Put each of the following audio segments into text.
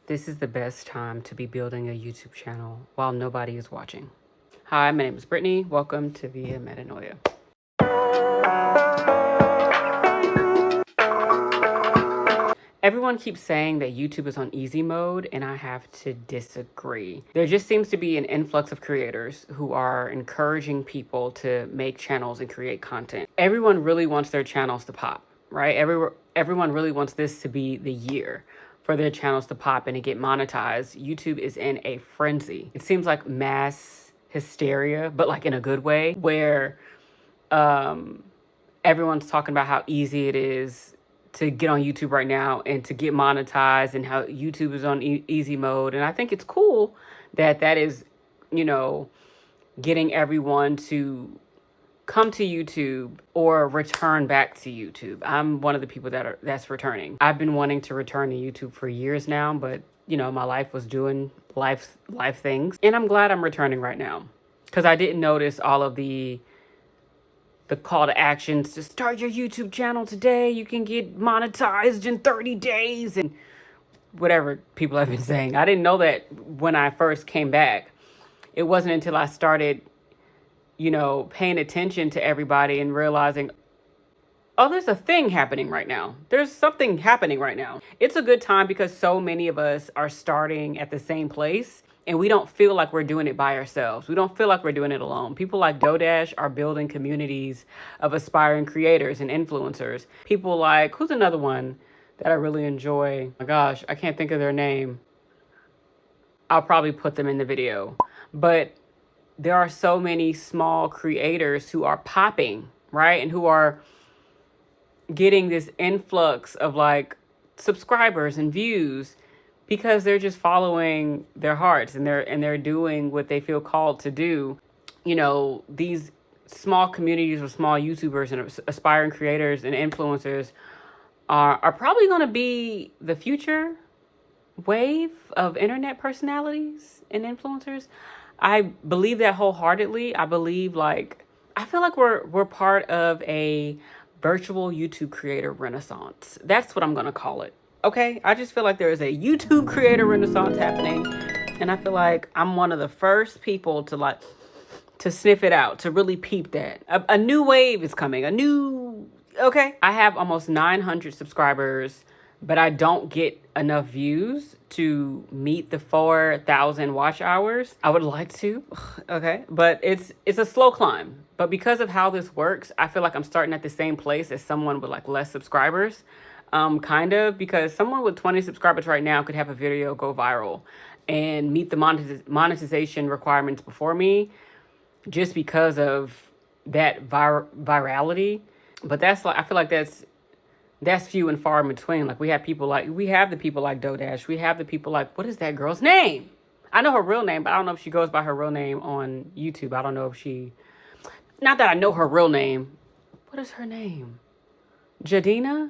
This is the best time to be building a YouTube channel while nobody is watching. Hi, my name is Brittany. Welcome to Via Metanoia. Everyone keeps saying that YouTube is on easy mode, and I have to disagree. There just seems to be an influx of creators who are encouraging people to make channels and create content. Everyone really wants their channels to pop, right? Everyone really wants this to be the year for their channels to pop and to get monetized. YouTube is in a frenzy. It seems like mass hysteria, but like in a good way, where everyone's talking about how easy it is to get on YouTube right now and to get monetized, and how YouTube is on easy mode. And I think it's cool that that is, getting everyone to come to YouTube or return back to YouTube. I'm one of the people that's returning. I've been wanting to return to YouTube for years now, but my life was doing life things, and I'm glad I'm returning right now, because I didn't notice all of the call to actions to start your YouTube channel today. You can get monetized in 30 days and whatever people have been saying. I didn't know that when I first came back. It wasn't until I started paying attention to everybody and realizing, oh, there's a thing happening right now. There's something happening right now. It's a good time because so many of us are starting at the same place, and we don't feel like we're doing it by ourselves. We don't feel like we're doing it alone. People like DoorDash are building communities of aspiring creators and influencers. People like, who's another one that I really enjoy? Oh my gosh, I can't think of their name. I'll probably put them in the video. But there are so many small creators who are popping, right? And who are getting this influx of like subscribers and views because they're just following their hearts, and they're doing what they feel called to do. These small communities of small YouTubers and aspiring creators and influencers are probably going to be the future wave of internet personalities and influencers. I believe that wholeheartedly. I feel like we're part of a virtual YouTube creator renaissance. That's what I'm going to call it. Okay? I just feel like there is a YouTube creator renaissance happening, and I feel like I'm one of the first people to sniff it out, to really peep that. A new wave is coming. Okay? I have almost 900 subscribers, but I don't get enough views to meet the 4,000 watch hours. I would like to, okay? But it's a slow climb. But because of how this works, I feel like I'm starting at the same place as someone with like less subscribers. Kind of, because someone with 20 subscribers right now could have a video go viral and meet the monetization requirements before me, just because of that virality. But I feel like that's few and far in between. Like we have the people like DoorDash. We have the people like, what is that girl's name? I know her real name, but I don't know if she goes by her real name on YouTube. I don't know if not that I know her real name. What is her name? Jhadina?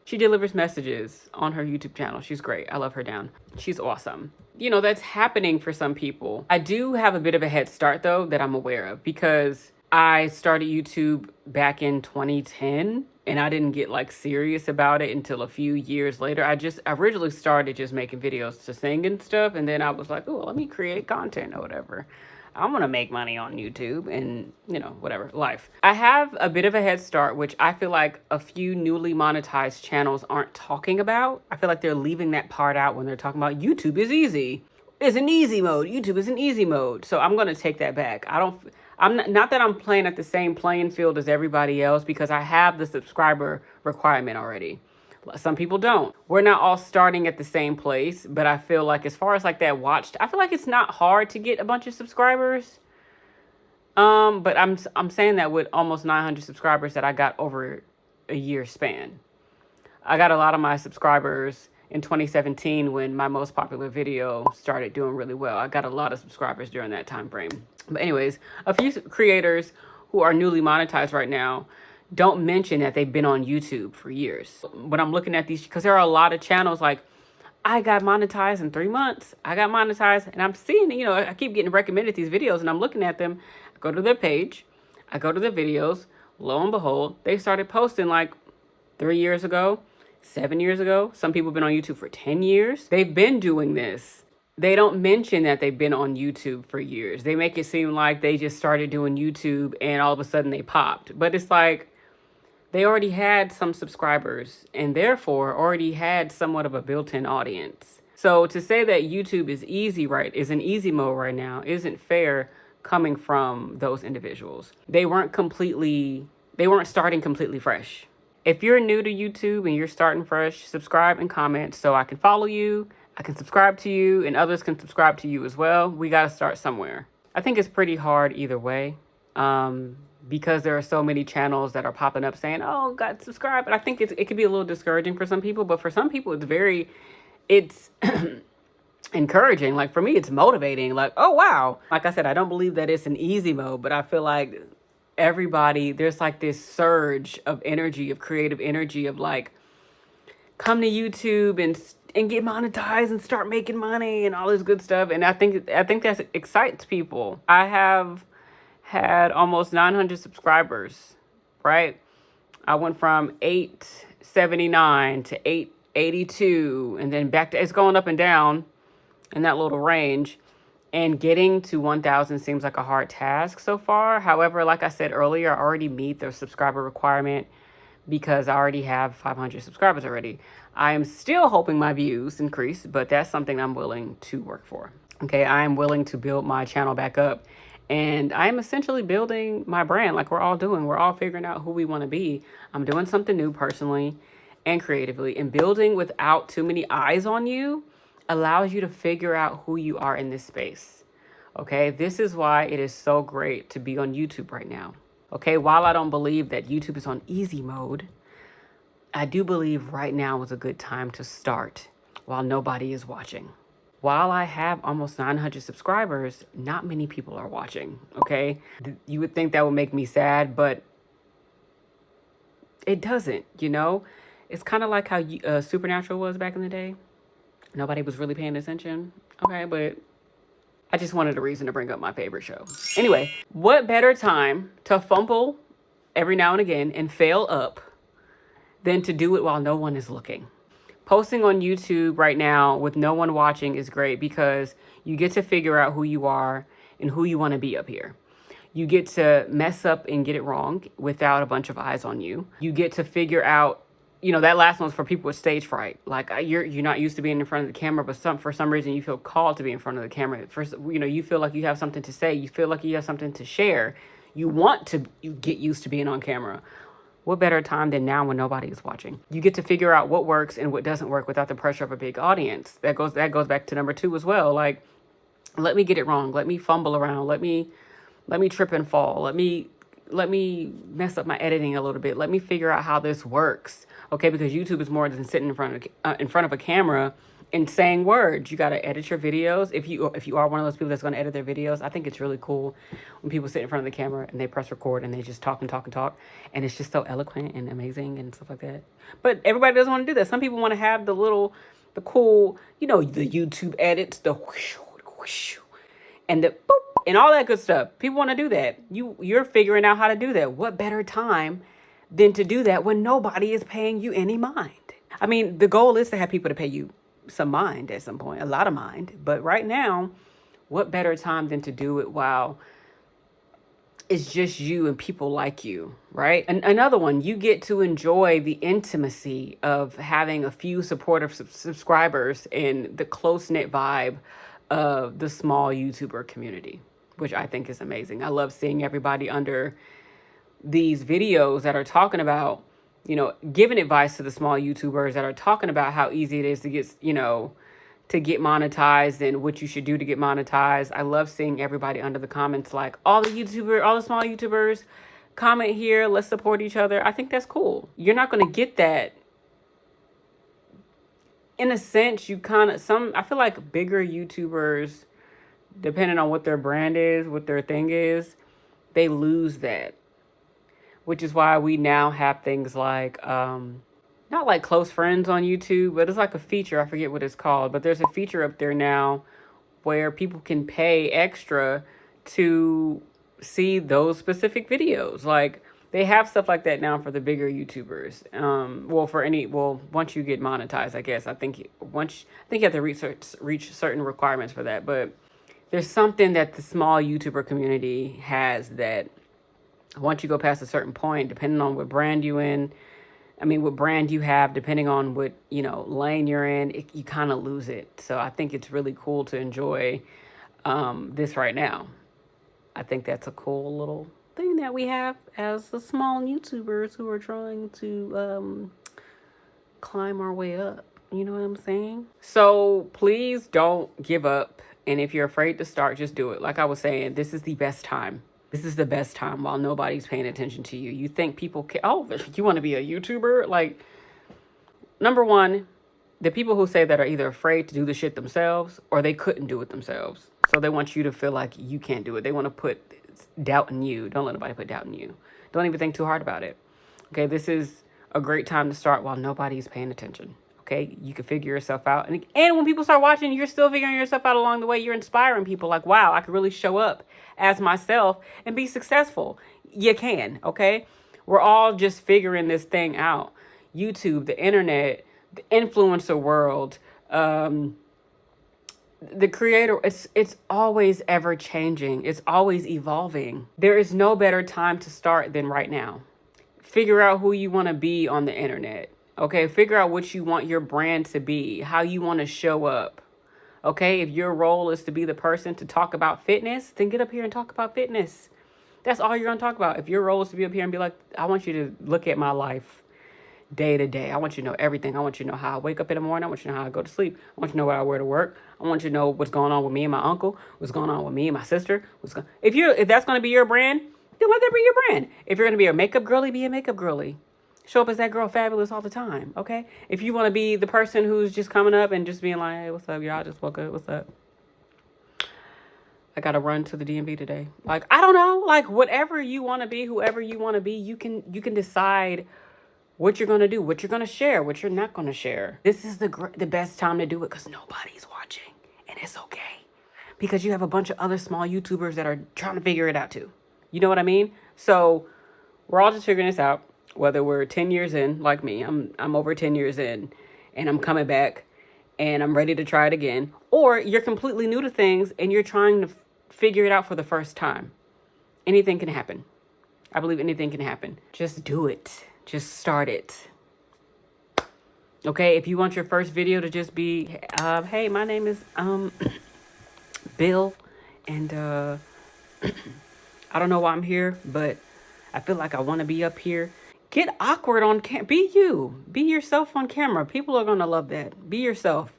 She delivers messages on her YouTube channel. She's great. I love her down. She's awesome. That's happening for some people. I do have a bit of a head start though that I'm aware of, because I started YouTube back in 2010, and I didn't get like serious about it until a few years later. I originally started just making videos to sing and stuff, and then I was like, oh, let me create content or whatever. I want to make money on YouTube and, whatever, life. I have a bit of a head start, which I feel like a few newly monetized channels aren't talking about. I feel like they're leaving that part out when they're talking about YouTube is easy. It's an easy mode. YouTube is an easy mode. So I'm going to take that back. I'm not that I'm playing at the same playing field as everybody else, because I have the subscriber requirement already. Some people don't. We're not all starting at the same place, but I feel like as far as like that I feel like it's not hard to get a bunch of subscribers. But I'm saying that with almost 900 subscribers that I got over a year span. I got a lot of my subscribers in 2017 when my most popular video started doing really well. I got a lot of subscribers during that time frame. But anyways, a few creators who are newly monetized right now don't mention that they've been on YouTube for years. When I'm looking at these, because there are a lot of channels like, I got monetized in 3 months. I got monetized, and I'm seeing, I keep getting recommended these videos, and I'm looking at them. I go to their page, I go to their videos. Lo and behold, they started posting like 3 years ago, 7 years ago. Some people have been on YouTube for 10 years. They've been doing this. They don't mention that they've been on YouTube for years. They make it seem like they just started doing YouTube and all of a sudden they popped. But it's like they already had some subscribers and therefore already had somewhat of a built-in audience. So to say that YouTube is in easy mode right now isn't fair coming from those individuals. They weren't starting completely fresh. If you're new to YouTube and you're starting fresh, subscribe and comment so I can follow you, I can subscribe to you, and others can subscribe to you as well. We got to start somewhere. I think it's pretty hard either way, because there are so many channels that are popping up saying, oh, got to subscribe. But I think it can be a little discouraging for some people. But for some people, it's encouraging. Like for me, it's motivating. Like, oh, wow. Like I said, I don't believe that it's an easy mode, but I feel like there's like this surge of energy, of creative energy, of like, come to YouTube and get monetized and start making money and all this good stuff. And I think that excites people. I have had almost 900 subscribers, right? I went from 879 to 882 and then back to, it's going up and down in that little range. And getting to 1,000 seems like a hard task so far. However, like I said earlier, I already meet the subscriber requirement because I already have 500 subscribers already. I am still hoping my views increase, but that's something I'm willing to work for. Okay, I am willing to build my channel back up. And I'm essentially building my brand like we're all doing. We're all figuring out who we want to be. I'm doing something new personally and creatively. And building without too many eyes on you allows you to figure out who you are in this space. Okay, this is why it is so great to be on YouTube right now. Okay, while I don't believe that YouTube is on easy mode, I do believe right now is a good time to start while nobody is watching. While I have almost 900 subscribers, not many people are watching, okay? You would think that would make me sad, but it doesn't, you know? It's kind of like how Supernatural was back in the day. Nobody was really paying attention, okay? But I just wanted a reason to bring up my favorite show. Anyway, what better time to fumble every now and again and fail up than to do it while no one is looking? Posting on YouTube right now with no one watching is great because you get to figure out who you are and who you want to be up here. You get to mess up and get it wrong without a bunch of eyes on you. You get to figure out, you know, that last one's for people with stage fright. Like you're not used to being in front of the camera, but for some reason you feel called to be in front of the camera. First, you know, you feel like you have something to say. You feel like you have something to share. You get used to being on camera. What better time than now when nobody is watching? You get to figure out what works and what doesn't work without the pressure of a big audience. That goes back to number 2 as well. Like, let me get it wrong. Let me fumble around. Let me trip and fall. Let me mess up my editing a little bit. Let me figure out how this works. Okay, because YouTube is more than sitting in front of a camera and saying words. You got to edit your videos. If you are one of those people that's going to edit their videos, I think it's really cool when people sit in front of the camera and they press record and they just talk and talk and talk. And it's just so eloquent and amazing and stuff like that. But everybody doesn't want to do that. Some people want to have the cool, you know, the YouTube edits, the whoosh, whoosh, and the boop, and all that good stuff. People want to do that. You're figuring out how to do that. What better time than to do that when nobody is paying you any mind? I mean, the goal is to have people to pay you some mind at some point, a lot of mind. But right now, what better time than to do it while it's just you and people like you, right? And another one, you get to enjoy the intimacy of having a few supportive subscribers and the close-knit vibe of the small YouTuber community, which I think is amazing. I love seeing everybody under these videos that are talking about, you know, giving advice to the small YouTubers that are talking about how easy it is to get, you know, to get monetized and what you should do to get monetized. I love seeing everybody under the comments, like all the small YouTubers comment here. Let's support each other. I think that's cool. You're not going to get that. In a sense, I feel like bigger YouTubers, depending on what their brand is, what their thing is, they lose that. Which is why we now have things like, not like close friends on YouTube, but it's like a feature. I forget what it's called, but there's a feature up there now where people can pay extra to see those specific videos. Like They have stuff like that now for the bigger YouTubers. Once you get monetized, I guess. I think you have to reach certain requirements for that. But there's something that the small YouTuber community has that once you go past a certain point, depending on what brand you in, what brand you have, depending on what, lane you're in, you kind of lose it. So I think it's really cool to enjoy this right now. I think that's a cool little thing that we have as the small YouTubers who are trying to climb our way up. You know what I'm saying? So please don't give up. And if you're afraid to start, just do it. Like I was saying, this is the best time. This is the best time while nobody's paying attention to you. You think people can, oh, you want to be a YouTuber? Like, number one, the people who say that are either afraid to do the shit themselves or they couldn't do it themselves. So they want you to feel like you can't do it. They want to put doubt in you. Don't let nobody put doubt in you. Don't even think too hard about it. Okay, this is a great time to start while nobody's paying attention. Okay, you can figure yourself out. And when people start watching, you're still figuring yourself out along the way. You're inspiring people like, wow, I could really show up as myself and be successful. You can, okay? We're all just figuring this thing out. YouTube, the internet, the influencer world, the creator, it's always ever changing. It's always evolving. There is no better time to start than right now. Figure out who you want to be on the internet. Okay, figure out what you want your brand to be, how you want to show up. Okay, if your role is to be the person to talk about fitness, then get up here and talk about fitness. That's all you're going to talk about. If your role is to be up here and be like, I want you to look at my life day to day. I want you to know everything. I want you to know how I wake up in the morning. I want you to know how I go to sleep. I want you to know what I wear to work. I want you to know what's going on with me and my uncle, what's going on with me and my sister. If that's going to be your brand, then let that be your brand. If you're going to be a makeup girly, be a makeup girly. Show up as that girl fabulous all the time, okay? If you want to be the person who's just coming up and just being like, hey, what's up, y'all? I just woke up. What's up? I got to run to the DMV today. Like, I don't know. Like, whatever you want to be, whoever you want to be, you can decide what you're going to do, what you're going to share, what you're not going to share. This is the best time to do it because nobody's watching. And it's okay. Because you have a bunch of other small YouTubers that are trying to figure it out too. You know what I mean? So we're all just figuring this out. Whether we're 10 years in, like me, I'm over 10 years in, and I'm coming back, and I'm ready to try it again. Or you're completely new to things, and you're trying to figure it out for the first time. Anything can happen. I believe anything can happen. Just do it. Just start it. Okay, if you want your first video to just be, hey, my name is Bill, and I don't know why I'm here, but I feel like I want to be up here. Get awkward on camera. Be you. Be yourself on camera. People are going to love that. Be yourself.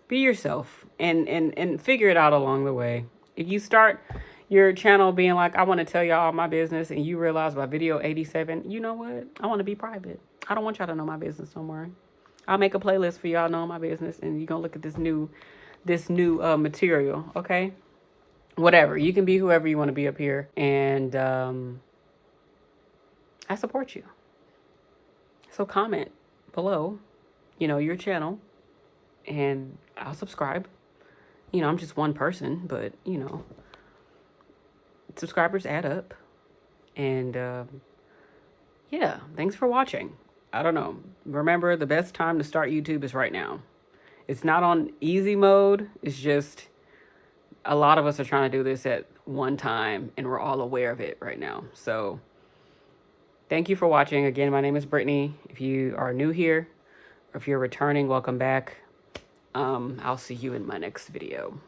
Be yourself. And figure it out along the way. If you start your channel being like, I want to tell y'all my business, and you realize by video 87, you know what? I want to be private. I don't want y'all to know my business no more. I'll make a playlist for y'all knowing my business, and you're going to look at this new material, okay? Whatever. You can be whoever you want to be up here. And I support you. So comment below, your channel, and I'll subscribe. I'm just one person, but, subscribers add up. And, yeah, thanks for watching. I don't know. Remember, the best time to start YouTube is right now. It's not on easy mode. It's just a lot of us are trying to do this at one time, and we're all aware of it right now. So thank you for watching. Again, my name is Brittany. If you are new here, or if you're returning, welcome back. I'll see you in my next video.